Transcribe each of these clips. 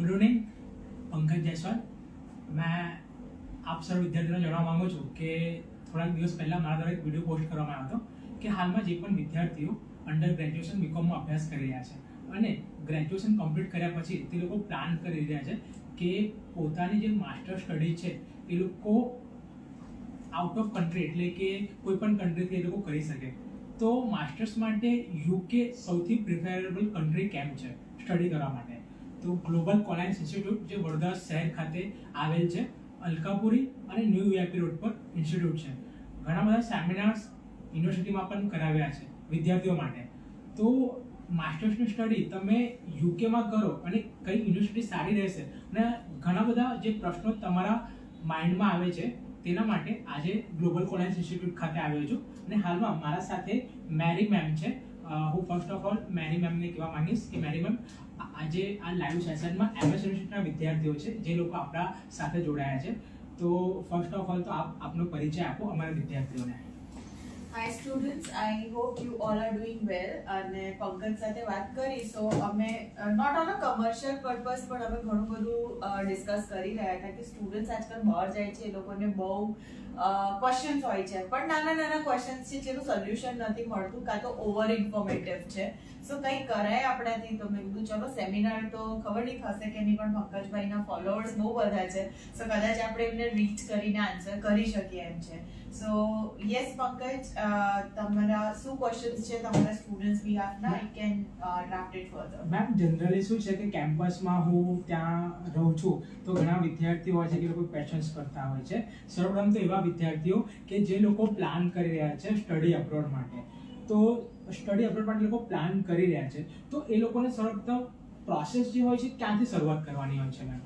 Good evening, Pankaj Jaiswal. મેં આપ સર્વ વિદ્યાર્થીઓને જણાવવા માંગુ છું કે થોડાક દિવસ પહેલાં મારા દ્વારા એક વિડીયો પોસ્ટ કરવામાં આવ્યો હતો કે હાલમાં જે પણ વિદ્યાર્થીઓ અંડર ગ્રેજ્યુએશન બીકોમમાં અભ્યાસ કરી રહ્યા છે અને ગ્રેજ્યુએશન કમ્પ્લીટ કર્યા પછી તે લોકો પ્લાન કરી રહ્યા છે કે પોતાની જે માસ્ટર સ્ટડી છે એ લોકો આઉટ ઓફ કન્ટ્રી એટલે કે કોઈ પણ કન્ટ્રીથી એ લોકો કરી શકે. તો માસ્ટર્સ માટે યુકે સૌથી પ્રિફરેબલ કન્ટ્રી કેમ છે સ્ટડી કરવા માટે? તો ગ્લોબલ કોલાયન્સ ઇન્સ્ટિટ્યૂટ જે વડોદરા શહેર ખાતે આવેલ છે, અલકાપુરી અને ન્યૂ વીઆઈપી રોડ પર ઇન્સ્ટિટ્યૂટ છે. ઘણા બધા સેમિનાર્સ યુનિવર્સિટીમાં પણ કરાવ્યા છે વિદ્યાર્થીઓ માટે. તો માસ્ટર્સની સ્ટડી તમે યુકેમાં કરો અને કઈ યુનિવર્સિટી સારી રહેશે અને ઘણા બધા જે પ્રશ્નો તમારા માઇન્ડમાં આવે છે તેના માટે આજે ગ્લોબલ કોલાયન્સ ઇન્સ્ટિટ્યૂટ ખાતે આવ્યો છું અને હાલમાં મારા સાથે મેરી મેમ છે. હું ફર્સ્ટ ઓફ ઓલ મેરી મેમને કહેવા માંગીશ કે મેરી મેમ આજે આ લાઈવ સેશનમાં એમએસ યુનિવર્સિટીના વિદ્યાર્થીઓ છે જે લોકો આપણા સાથે જોડાયા છે. તો ફર્સ્ટ ઓફ ઓલ તો આપનો પરિચય આપો અમારા વિદ્યાર્થીઓને. Hi students, I hope you all are doing well. અને પંકજ સાથે વાત કરી સો અમે not on a commercial purpose પણ અમે ઘણું બધું ડિસ્કસ કરી રહ્યા હતા કે સ્ટુડન્ટ્સ આજકાલ બહાર જાય છે, એ લોકોને બહુ ક્વેશ્ચન્સ હોય છે પણ નાના નાના ક્વેશ્ચન્સ છે જેનું સોલ્યુશન નથી મળતું કાં તો ઓવર ઇન્ફોર્મેટિવ છે. સો કંઈ કરાય આપણાથી તો મેં કીધું ચલો સેમિનાર તો ખબર નહીં થશે કે નહીં, પણ પંકજભાઈના ફોલોઅર્સ બહુ બધા છે સો કદાચ આપણે એમને રીચ કરીને આન્સર કરી શકીએ એમ છે. સો યસ પંકજ, તમારા શું ક્વેશ્ચન્સ છે તમારા સ્ટુડન્ટ્સ બિહાફના? I can draft it further. Ma'am generally શું છે કે કેમ્પસમાં હું ત્યાં રહું છું તો ઘણા વિદ્યાર્થીઓ હોય છે કે લોકો ક્વેશ્ચન્સ કરતા હોય છે. સર્વપ્રથમ તો એવા વિદ્યાર્થીઓ કે જે લોકો પ્લાન કરી રહ્યા છે સ્ટડી અબ્રોડ માટે. તો સ્ટડી અબ્રોડ માટે લોકો પ્લાન કરી રહ્યા છે તો એ લોકોને સર્વપ્રથમ પ્રોસેસ જે હોય છે ક્યાંથી શરૂઆત કરવાની હોય છે મેમ?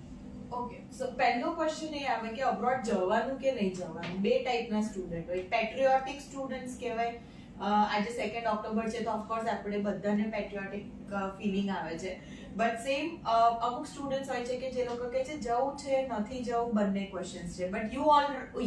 ઓકે, સો પહેલો ક્વેશ્ચન એ આવે કે અબ્રોડ જવાનું કે નહીં જવાનું. બે ટાઈપના સ્ટુડન્ટ હોય. પેટ્રિયોટિક સ્ટુડન્ટ્સ કહેવાય. આજે 2 ઓક્ટોબર છે તો ઓફકોર્સ આપણે બધાને પેટ્રિયોટિક ફિલિંગ આવે છે. બટ સેમ અમુક સ્ટુડન્ટ્સ હોય છે કે જે લોકો કહે છે જવું છે નથી જવું, બંને ક્વેશ્ચન્સ છે. But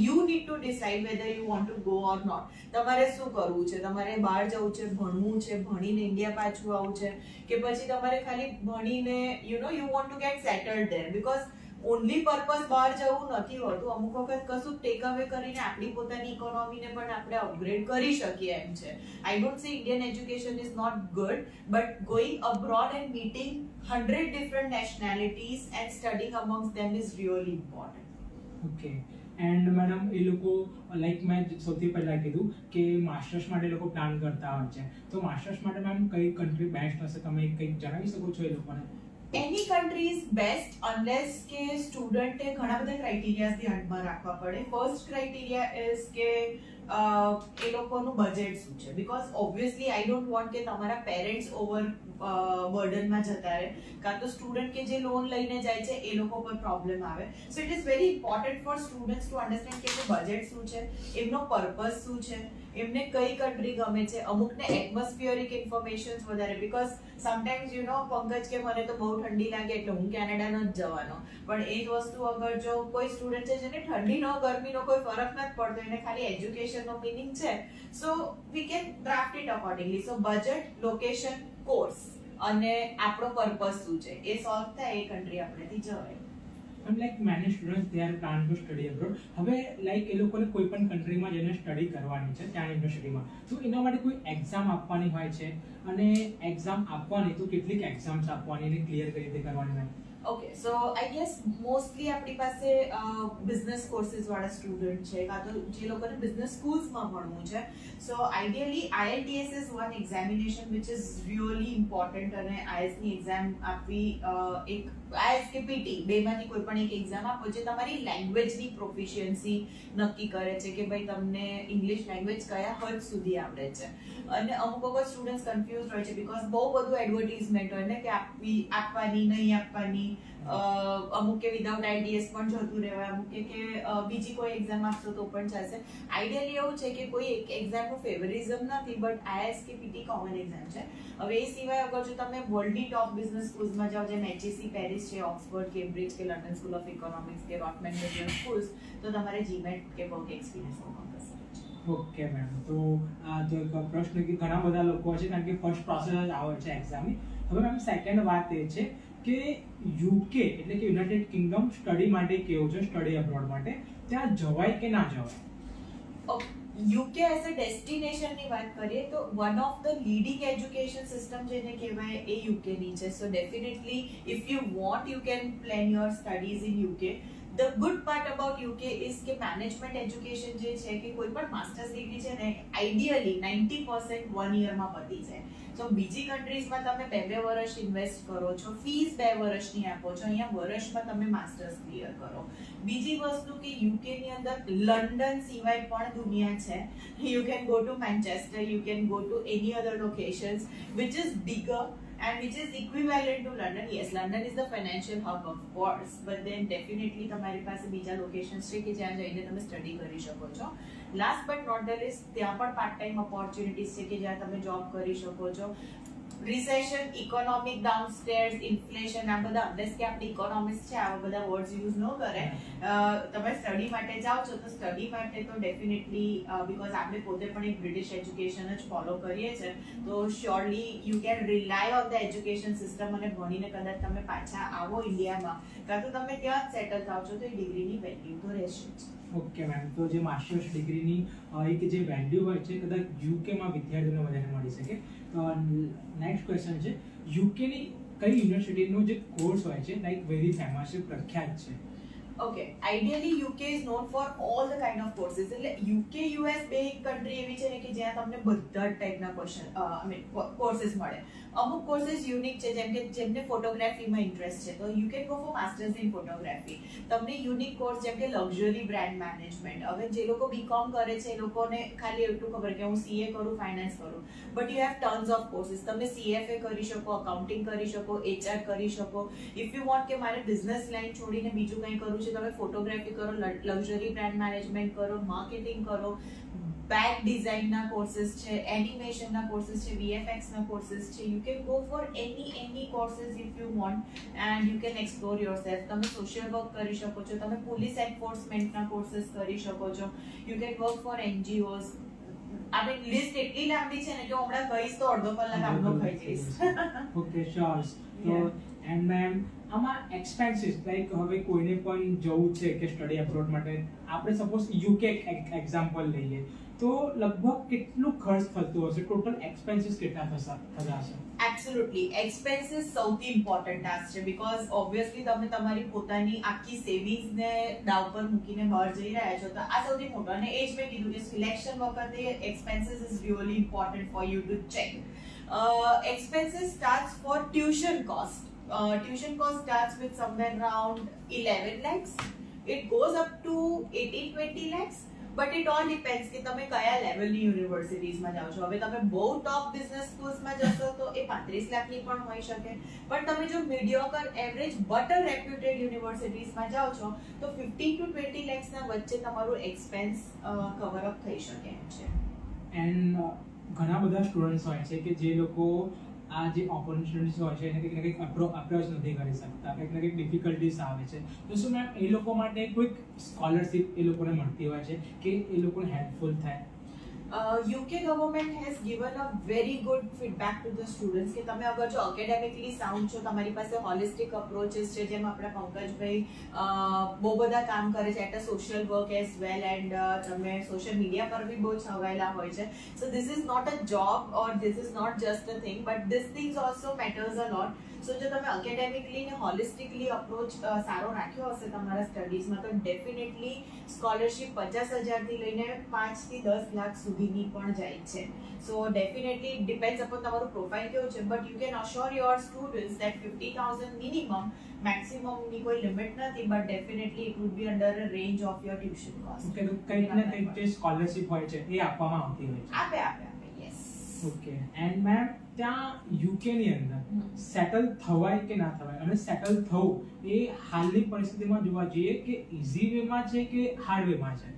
you need to decide whether you want to go or not. તમારે શું કરવું છે? તમારે બહાર જવું છે, ભણવું છે, ભણીને ઇન્ડિયા પાછું આવવું છે, કે પછી તમારે ખાલી ભણીને you want two gate settled there? Because only purpose બહાર જવું નથી હોતું. અમુક વખત કશું ટેક અવે કરીને આપણી પોતાની ઇકોનોમીને પણ આપણે અપગ્રેડ કરી શકીએ એમ છે. I don't say Indian education is not good, but going abroad and meeting 100 different nationalities and studying amongst them is really important. Okay. And madam એ લોકો લાઈક મેં સૌથી પહેલાં કીધું કે માસ્ટર્સ માટે લોકો પ્લાન કરતા હોય છે તો માસ્ટર્સ માટે મેમ કઈ કન્ટ્રી બેસ્ટ હશે, તમે કંઈક જણાવી શકો છો એ લોકોને? એની કન્ટ્રી ઇઝ બેસ્ટ અનલેસ કે સ્ટુડન્ટે ઘણા બધા ક્રાઇટેરિયાઝ ધ્યાનમાં રાખવા પડે. ફર્સ્ટ ક્રાઇટેરિયા ઇઝ કે એ લોકોનું બજેટ શું છે. Because obviously I don't want કે તમારા પેરેન્ટ્સ ઓવર બર્ડનમાં જતા રહે, કાં તો સ્ટુડન્ટ કે જે લોન લઈને જાય છે એ લોકો પર પ્રોબ્લેમ આવે. So it is very important for students to understand કે એમનું બજેટ શું છે, એમનો પર્પઝ શું છે, એમને કઈ કન્ટ્રી ગમે છે. અમુકને એટમોસ્ફિયરિક ઇન્ફોર્મેશન્સ વધારે, બીકોઝ સમટાઈમ્સ પંકજ કે મને તો બહુ ઠંડી લાગે એટલે હું કેનેડા ન જ જવાનો, પણ એ જ વસ્તુ અગર જો કોઈ સ્ટુડન્ટ છે જેને ઠંડીનો ગરમીનો કોઈ ફરક નથી પડતો, એને ખાલી એજ્યુકેશનનો મીનિંગ છે, so we can draft it accordingly. So budget, location, course અને આપણો પર્પઝ શું છે એ સોલ્વ થાય એ કન્ટ્રી આપણેથી જવાય. Like many students they are plan to study abroad. હવે લાઈક એ લોકોને કોઈ પણ કન્ટ્રીમાં જઈને સ્ટડી કરવાની છે ત્યાં યુનિવર્સિટીમાં, તો એના માટે કોઈ એક્ઝામ આપવાની હોય છે અને એક્ઝામ આપવાની તો કેટલીક એક્ઝામ્સ આપવાની અને ક્લિયર કઈ રીતે કરવાની હોય? Okay, so I gas mostly આપણી પાસે બિઝનેસ કોર્સીસ વાળા સ્ટુડન્ટ છે કાં તો જે લોકોને બિઝનેસ સ્કૂલ્સમાં ભણવું છે. So ideally IELTS is one examination which is really important અને IELTS ની એક્ઝામ આપવી એક IELTS કે PT બેમાંથી કોઈ પણ એક એક્ઝામ આપો જે તમારી લેંગ્વેજની પ્રોફિશિયન્સી નક્કી કરે છે કે ભાઈ તમને ઇંગ્લિશ લેંગ્વેજ કયા હદ સુધી આવડે છે. અને અમુક વખત સ્ટુડન્ટ્સ કન્ફ્યુઝ હોય છે બીકોઝ બહુ બધું એડવર્ટાઇઝમેન્ટ હોય ને કે આપવાની નહીં આપવાની, અમુક કે વિધાઉટ IELTS પણ જતું રહેવાય, અમુક કે બીજી કોઈ એક્ઝામ આપશો તો પણ ચાલશે. આઈડિયલી એવું છે કે કોઈ એક એક્ઝામનું ફેવરિઝમ નથી, બટ IELTS કે PT કોમન એક્ઝામ છે. હવે એ સિવાય અગર જો તમે વર્લ્ડની ટોપ બિઝનેસ સ્કૂલ્સમાં જાઓ જેમ HEC પેરિસ છે, ઓક્સફર્ડ, કેમ્બ્રિજ કે લંડન સ્કૂલ ઓફ ઇકોનોમિક્સ કે રોટમેન બિઝનેસ સ્કૂલ્સ, તો તમારે GMAT કે વર્ક એક્સપિરિયન્સ હોવો પડશે. ઓકે મેમ, તો આ તો એક પ્રશ્ન કે ઘણા બધા લોકો છે કારણ કે ફર્સ્ટ પ્રોસેસ જ આવે છે એક્ઝામની. હવે મેમ સેકન્ડ વાત એ છે કે યુકે એટલે કે યુનાઇટેડ કિંગડમ સ્ટડી માટે કેવું છે, સ્ટડી અબ્રોડ માટે ત્યાં જવાય કે ના જવાય? યુકે એઝ અ ડેસ્ટિનેશન ની વાત કરીએ તો one of the leading education system જેને કહેવાય એ યુકે ની છે. So definitely if you want you can plan your studies in UK. The good part about UK is કે મેનેજમેન્ટ એજ્યુકેશન જે છે કે કોઈ પણ માસ્ટર્સ ડિગ્રી છે ને આઈડિયલી 90% 1 યરમાં પતી જાય. સો બીજી કન્ટ્રીઝમાં તમે 2 વર્ષ ઇન્વેસ્ટ કરો છો, ફીસ 2 વર્ષની આપો છો, અહીંયા વર્ષમાં તમે માસ્ટર્સ ક્લિયર કરો. બીજી વસ્તુ કે યુકે ની અંદર લંડન સિવાય પણ દુનિયા છે. You can go to Manchester, you can go to any other locations which is bigger and which is equivalent to London. Yes, London is the financial hub of course, but then definitely તમારી પાસે બીજા locations છે કે જ્યાં જઈને તમે study કરી શકો છો. Last but not the least, ત્યાં પણ પાર્ટ ટાઈમ ઓપોર્ચ્યુનિટીઝ છે કે જ્યાં તમે જોબ કરી શકો છો. રિસેશન, ઇકોનોમિક ડાઉનસ્ટેર્સ, ઇન્ફ્લેશન, આ બધા અનલેસ કે આપણે ઇકોનોમિક્સ છે આવા બધા વર્ડ્સ યુઝ ન કરે, તમે સ્ટડી માટે જાઓ છો તો સ્ટડી માટે તો ડેફિનેટલી બીકોઝ આપણે પોતે પણ એક બ્રિટિશ એજ્યુકેશન જ ફોલો કરીએ છીએ તો surely you can rely on the education system અને ભણીને કદાચ તમે પાછા આવો ઇન્ડિયામાં કાં તો તમે ત્યાં જ સેટલ થાવ છો તો એ ડિગ્રીની વેલ્યુ તો રહેશે જ. ઓકે મેમ, તો જે માસ્ટર્સ ડિગ્રીની એક જે વેલ્યુ હોય છે કદાચ યુકેમાં વિદ્યાર્થીઓને વધારે મળી શકે. નેક્સ્ટ ક્વેશ્ચન છે, યુકેની કઈ યુનિવર્સિટીનો જે કોર્સ હોય છે લાઈક વેરી ફેમસ છે, પ્રખ્યાત છે? Okay, ideally UK is known for all the kind of courses. એટલે UK US બે કન્ટ્રી એવી છે ને કે જ્યાં તમને બધા જ ટાઈપના કોર્सेस મળે. અમુક કોર્सेस યુનિક છે, જેમ કે જેમને ફોટોગ્રાફીમાં ઇન્ટરેસ્ટ છે તો you can go four masters in photography. તમને યુનિક કોર્સ જેમ કે લક્ઝરી બ્રાન્ડ મેનેજમેન્ટ, હવે જે લોકો બીકોમ કરે છે એ લોકોને ખાલી એટલું ખબર કે હું સીએ કરું, ફાઇનાન્સ કરું, but you have tons of courses. તમે સીએફએ કરી શકો, અકાઉન્ટિંગ કરી શકો, એચઆર કરી શકો. ઇફ યુ વોન્ટ કે મારે બિઝનેસ લાઈન છોડીને બીજું કંઈ કરવું છે, તમે ફોટોગ્રાફી કરો, લક્ઝરી બ્રાન્ડ મેનેજમેન્ટ કરો, માર્કેટિંગ કરો, બેગ ડિઝાઇનના કોર્सेस છે, એનિમેશનના કોર્सेस છે, વીએફએક્સના કોર્सेस છે. You can go for any courses if you want and you can explore yourself. તમે સોશિયલ વર્ક કરી શકો છો, તમે પોલીસ એન્ફોર્સમેન્ટના કોર્सेस કરી શકો છો, you can work four NGOs. આપણી લિસ્ટ એટલી લાંબી છે ને કે હમણાં કહીશ તો અડધો કલાક આપનો ખાઈ જઈશ. Okay sure. તો એન્ડ મેમ આમાં એક્સપેન્સીસ લાઈક હવે કોઈને પણ જવું છે કે સ્ટડી અબ્રોડ માટે, આપણે સપોઝ યુકે એક્ઝામ્પલ લઈએ તો લગભગ કેટલું ખર્ચ થતું હશે, ટોટલ એક્સપેન્સીસ કેટલા થશે? એબ્સોલ્યુટલી એક્સપેન્સીસ સૌથી ઇમ્પોર્ટન્ટ ટાસ્ક છે બીકોઝ ઓબ્વિયસલી તમે તમારી પોતાની આખી સેવિંગ્સ ને દાવ પર મૂકીને બહાર જઈ રહ્યા છો તો આ સૌથી મોટો. અને એ જ મેં કીધું કે સિલેક્શન વખતે expenses is really important for you to check. Expenses starts for tuition cost. Tuition cost starts with somewhere around 11 lakhs. It goes up to 18-20 lakhs. But it all depends કે તમે કયા લેવલની યુનિવર્સિટીઝમાં જાઓ છો. હવે તમે બહુ ટોપ બિઝનેસ સ્કૂલ્સમાં જશો તો એ 35 લાખની પણ હોઈ શકે, પણ તમે જો મીડિયોકર એવરેજ બટ રેપ્યુટેડ યુનિવર્સિટીઝમાં જાઓ છો તો 15 to 20 lakhsના વચ્ચે તમારું એક્સપેન્સ કવર અપ થઈ શકે એમ છે. એન્ડ ઘણા બધા સ્ટુડન્ટ્સ હોય છે કે જે લોકો આ જે ઓપોર્ચ્યુનિટીઝ હોય છે એને કંઈક ને કંઈક અપ્રોચ નથી કરી શકતા, કંઈક ને કંઈક ડિફિકલ્ટીઝ આવે છે, તો શું મેમ એ લોકો માટે કોઈક સ્કોલરશિપ એ લોકોને મળતી હોય છે કે એ લોકોને હેલ્પફુલ થાય? UK government has given a very good feedback to the students કે તમે અગર જો એકેડેમિકલી સાઉન્ડ છો, તમારી પાસે હોલિસ્ટિક અપ્રોચીસ છે, જેમ આપણા પંકજભાઈ બહુ બધા કામ કરે છે at a social work as well, and તમે સોશિયલ મીડિયા પર બી બહુ છવાયેલા હોય છે. So this is not a job or this is not just a thing, but this things also matters a lot. So જો તમે એકેડેમિકલી ને હોલિસ્ટિકલી અપ્રોચ સારો રાખ્યો હશે તમારા સ્ટડીઝમાં તો ડેફિનેટલી સ્કોલરશિપ 50,000 થી લઈને 5 થી 10 લાખ સુધીની પણ જાય છે. સો ડેફિનેટલી ડિપેન્ડ્સ અપોન તમારું પ્રોફાઇલ કેવું છે, but you can assure your students that 50,000 minimum, મેક્સિમમની કોઈ લિમિટ નથી, but definitely it would be under a range of your tuition cost. Okay, તો કંઈક ને કંઈક જે સ્કોલરશિપ હોય છે એ આપવામાં આવતી હોય છે? આપે યસ. ઓકે. એન્ડ મેમ ત્યાં યુકે ની અંદર સેટલ થવાય કે ના થવાય, અને સેટલ થવું એ હાલની પરિસ્થિતિમાં જોવા જઈએ કે ઈઝી વેમાં છે કે હાર્ડ વેમાં છે?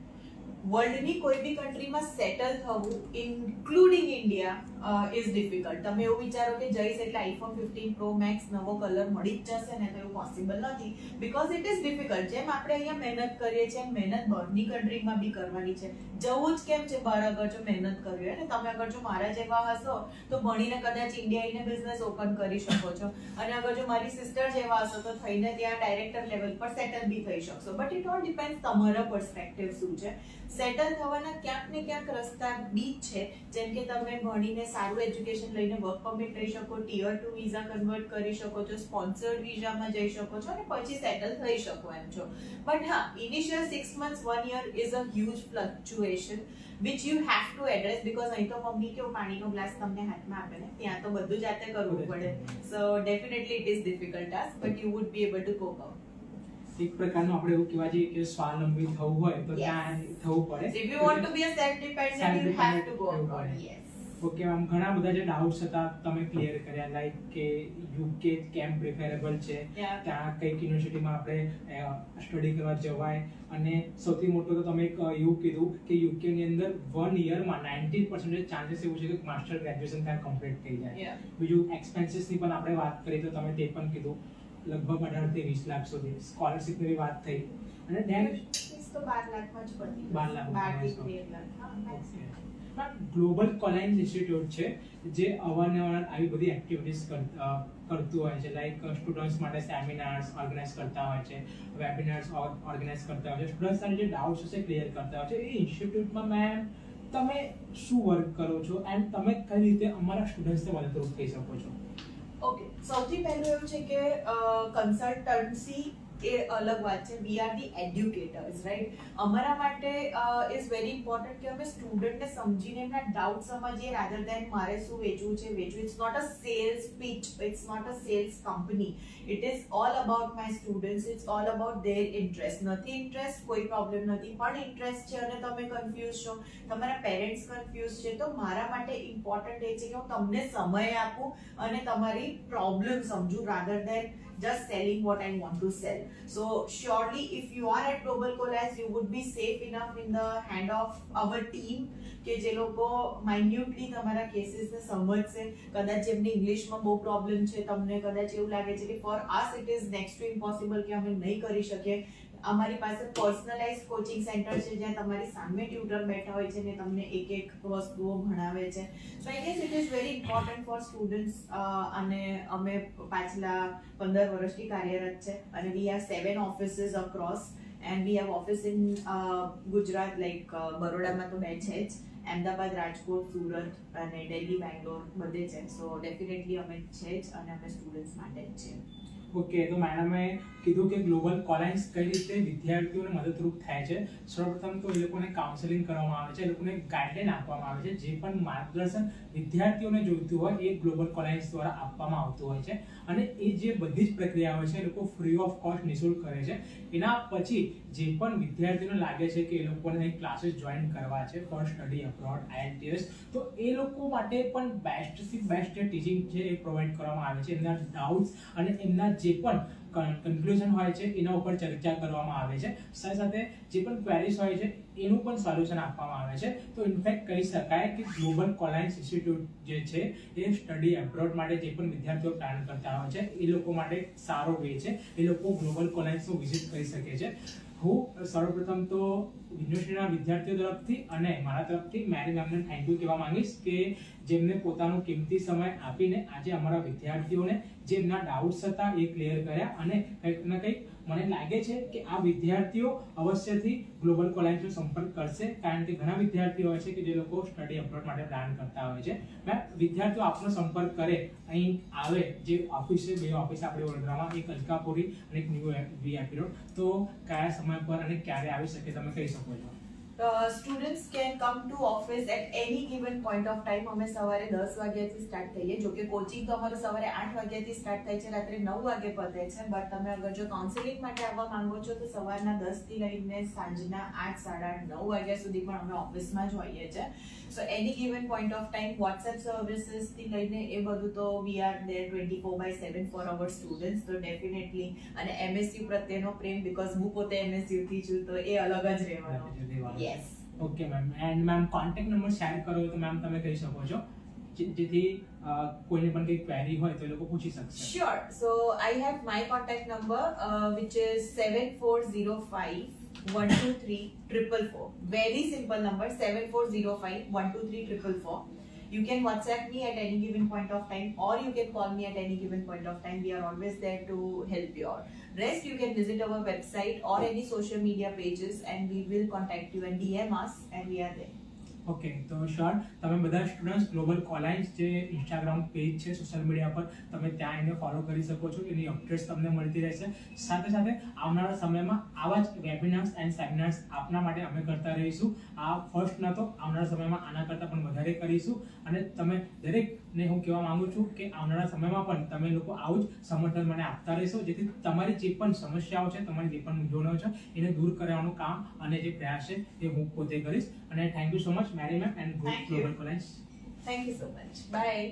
વર્લ્ડની કોઈ બી કન્ટ્રીમાં સેટલ થવું ઇન્ક્લુડિંગ ઇન્ડિયા ઇઝ ડિફિકલ્ટ. તમે એવું વિચારો કે જઈશ એટલે આઈફોન 15 પ્રો મેક્સ નવો કલર મળી જ જશે ને, તો એવું પોસિબલ નથી, બીકોઝ ઇટ ઇઝ ડિફિકલ્ટ. જેમ આપણે અહીંયા મહેનત કરીએ છીએ મહેનત બહારની કન્ટ્રીમાં બી કરવાની છે. જવું જ કેમ છે બહાર, અગર જો મહેનત કરવી હોય ને, તમે અગર જો મારા જેવા હશો તો ભણીને કદાચ ઇન્ડિયા આવીને બિઝનેસ ઓપન કરી શકો છો, અને અગર જો મારી સિસ્ટર જેવા હશો તો થઈને ત્યાં ડાયરેક્ટર લેવલ પર સેટલ બી થઈ શકશો. બટ ઇટ ઓલ ડિપેન્ડ્સ તમારા પર્સપેક્ટિવ શું છે. સેટલ થવાના ક્યાંક ને ક્યાંક રસ્તા બી છે, જેમ કે તમે ભણીને સારું એજ્યુકેશન લઈને વર્ક પરમિટ લઈ શકો, ટીયર 2 વિઝા કન્વર્ટ કરી શકો છો, સ્પોન્સર્ડ વિઝામાં જઈ શકો છો અને પછી સેટલ થઈ શકો એમ છો. બટ હા, initial 6 months 1 year is a huge fluctuation which you have to address, because અહીં તો મમ્મી કેવું પાણીનો ગ્લાસ તમને હાથમાં આપે ને, ત્યાં તો બધું જાતે કરવું પડે. So definitely it is difficult task, but you would be able to cope out. એક પ્રકારનું આપણે એવું કહેવા જઈએ કે સ્વાવલંબી થવું હોય તો ત્યાં થવું પડે. If you want to be a self-dependent, you have to go for it. Yes. Okay ma'am, ઘણા બધા જે ડાઉટ્સ હતા તમે ક્લિયર કર્યા, લાઈક કે યુકે કેમ પ્રિફરેબલ છે, ત્યાં કઈક યુનિવર્સિટીમાં આપણે સ્ટડી કરવા જવાય, અને સૌથી મોટું તો તમે એવું કીધું કે યુકે ની અંદર 1 yearમાં 90% ચાન્સીસ એવું છે કે માસ્ટર ગ્રેજ્યુએશન ત્યાં કમ્પ્લીટ થઈ જાય. બીજું એક્સપેન્સીસની પણ આપણે વાત કરી તો તમે તે પણ કીધું લગભગ 18 થી 20 લાખ સુધી. સ્કોલરશિપની વાત થઈ, અને ધેન તો 12 લાખમાં જ પડી. 12 લાખ 12 થી 13 લાખ. હા, ગ્લોબલ કોલાઇન્સ ઇન્સ્ટિટ્યૂટ છે જે અવારનવાર આવી બધી એક્ટિવિટીઝ કરતું હોય છે, લાઈક સ્ટુડન્ટ્સ માટે સેમિનાર્સ ઓર્ગેનાઇઝ કરતા હોય છે, વેબિનાર્સ ઓર્ગેનાઇઝ કરતા હોય છે, સ્ટુડન્ટ્સના જે ડાઉટ્સ છે ક્લિયર કરતા હોય છે. એ ઇન્સ્ટિટ્યૂટમાં મેમ તમે શું વર્ક કરો છો એન્ડ તમે કઈ રીતે અમારા સ્ટુડન્ટ્સને મદદરૂપ થઈ શકો છો? ઓકે, સૌથી પહેલું એવું છે કે કન્સલ્ટન્સી એ અલગ વાત છે. We are the educators, right. અમારા માટે ઇઝ વેરી ઇમ્પોર્ટન્ટ કે અમે સ્ટુડન્ટને સમજીને એમના ડાઉટ સમજીએ, રાધર દેન મારે શું વેચવું છે વેચવું. It's not a sales pitch, it's not a sales company. It is all about my students, it's all about their interest. નથી ઇન્ટરેસ્ટ કોઈ પ્રોબ્લેમ નથી, પણ ઇન્ટરેસ્ટ છે અને તમે કન્ફ્યુઝ છો, તમારા પેરેન્ટ્સ કન્ફ્યુઝ છે, તો મારા માટે ઇમ્પોર્ટન્ટ એ છે કે હું તમને સમય આપું અને તમારી પ્રોબ્લેમ સમજું, rather then just selling what I want to sell. So surely if you are at Global Collage, you would be safe enough in the hand of our team કે જે લોકો માઇન્યુટલી તમારા કેસીસને સમજશે. કદાચ જેમને ઇંગ્લિશમાં બહુ પ્રોબ્લેમ છે, તમને કદાચ એવું લાગે છે કે for us it is next to impossible કે અમે નહીં કરી શકીએ, અમારી પાસે પર્સનલાઇઝ કોચિંગ સેન્ટર છે જ્યાં તમારી સામે ટ્યુટર બેઠા હોય છે ને તમને એક એક વસ્તુઓ ભણાવે છે. So I guess it is very important for students. અને અમે પાછલા 15 વર્ષથી કાર્યરત છે, અને we have 7 offices across, and we have office in Gujarat, like બરોડામાં તો 2 છે જ, અમદાવાદ, રાજકોટ, સુરત અને દિલ્હી, બેંગ્લોર બધે છે. સો ડેફિનેટલી અમે છે જ, અને અમે સ્ટુડન્ટ્સ માટે જ છે. ઓકે, તો મેડમે કીધું કે ગ્લોબલ કોલાઇન્સ કઈ રીતે વિદ્યાર્થીઓને મદદરૂપ થાય છે. સૌપ્રથમ તો એ લોકોને કાઉન્સેલિંગ કરવામાં આવે છે, એ લોકોને ગાઈડલાઈન આપવામાં આવે છે, જે પણ માર્ગદર્શન વિદ્યાર્થીઓને જોઈતું હોય એ ગ્લોબલ કોલાઇન્સ દ્વારા આપવામાં આવતું હોય છે, અને એ જે બધી જ પ્રક્રિયા હોય છે એ લોકો ફ્રી ઓફ કોસ્ટ નિઃશુલ્ક કરે છે. એના પછી જે પણ વિદ્યાર્થીઓને લાગે છે કે એ લોકોને અહીં ક્લાસીસ જોઈન કરવા છે ફોર સ્ટડી અબ્રોડ IELTS, તો એ લોકો માટે પણ બેસ્ટથી બેસ્ટ જે ટીચિંગ છે એ પ્રોવાઈડ કરવામાં આવે છે. એમના ડાઉટ્સ અને એમના જે પણ કન્ક્લુઝન હોય છે એના ઉપર ચર્ચા કરવામાં આવે છે, સાથે સાથે જે પણ ક્વેરીઝ હોય છે એનું પણ સોલ્યુશન આપવામાં આવે છે. તો ઇનફેક્ટ કહી શકાય કે ગ્લોબલ કોલાઇન્સ ઇન્સ્ટિટ્યૂટ જે છે એ સ્ટડી એબ્રોડ માટે જે પણ વિદ્યાર્થીઓ પ્લાન કરતા હોય છે એ લોકો માટે સારો વે છે. એ લોકો ગ્લોબલ કોલાઇન્સનું વિઝિટ કરી શકે છે. હું સર્વપ્રથમ તો યુનિવર્સિટીના વિદ્યાર્થીઓ તરફથી અને મારા તરફથી મેરી મેમને થેન્ક યુ કહેવા માંગીશ કે જેમને પોતાનો કિંમતી સમય આપીને આજે અમારા વિદ્યાર્થીઓને જે એમના ડાઉટ્સ હતા એ ક્લિયર કર્યા, અને કંઈક ને કંઈક મને લાગે છે કે આ વિદ્યાર્થીઓ અવશ્યથી ગ્લોબલ કોલાઇન્સનો સંપર્ક કરશે, કારણ કે ઘણા વિદ્યાર્થીઓ હોય છે કે જે લોકો સ્ટડી અબ્રોડ માટે પ્લાન કરતા હોય છે. વિદ્યાર્થીઓ આપનો સંપર્ક કરે, અહીં આવે, જે ઓફિસ છે 2 ઓફિસ આપણે વડોદરામાં, એક અલકાપુરી અને એક ન્યૂ VIP રોડ, તો કયા સમય પર અને ક્યારે આવી શકે તમે કહી શકો છો? Students can come to office at any given point of time. અમે સવારે 10 વાગ્યાથી સ્ટાર્ટ થઈએ, જો કે કોચિંગ તો અમારું સવારે 8 વાગ્યાથી સ્ટાર્ટ થાય છે, રાત્રે 9 વાગે પતે છે. બટ તમે અગર જો કાઉન્સેલિંગ માટે આવવા માંગો છો તો સવારના 10 થી લઈને સાંજના 8, 8:30, 9 વાગ્યા સુધી પણ અમે ઓફિસમાં જ હોઈએ છીએ. So any given point of time WhatsApp services થી લઈને એ બધું તો we are there 24/7 for our students. તો ડેફિનેટલી, અને MSU પ્રત્યેનો પ્રેમ, બીકોઝ હું પોતે MSU થી છું, તો એ અલગ જ રહેવાનો. Yes. Okay ma'am, and ma'am contact number share કરો તો મેમ તમે કહી શકો છો. જેથી કોઈને પણ કંઈ ક્વેરી હોય તો એ લોકો પૂછી શકશે. Sure. So I have my contact number, which is 7405-123-444. Very simple number, 7405-123-444. You can WhatsApp me at any given point of time, or you can call me at any given point of time. We are always there to help you out. Rest, you can visit our website or any social media pages, and we will contact you and DM us, and we are there. Okay, તો sure તમે બધા students global કોલાઇન્સ જે Instagram page છે social media પર તમે ત્યાં એને follow કરી શકો છો. એની અપડેટ્સ તમને મળતી રહેશે. સાથે સાથે આવનારા સમયમાં આવા જ વેબિનાર્સ એન્ડ સેમિનાર્સ આપના માટે અમે કરતા રહીશું. આ ફર્સ્ટ ન તો આવનારા સમયમાં આના કરતાં પણ વધારે કરીશું. અને તમે દરેકને હું કહેવા માંગુ છું કે આવનારા સમયમાં પણ તમે લોકો આવું જ સમર્થન મને આપતા રહેશો, જેથી તમારી જે પણ સમસ્યાઓ છે, તમારી જે પણ મૂંઝવણો છે એને દૂર કરવાનું કામ અને જે પ્રયાસ છે એ હું પોતે કરીશ. અને thank you so much Mary ma'am and Thank you. Global Colines. Thank you so much. Bye.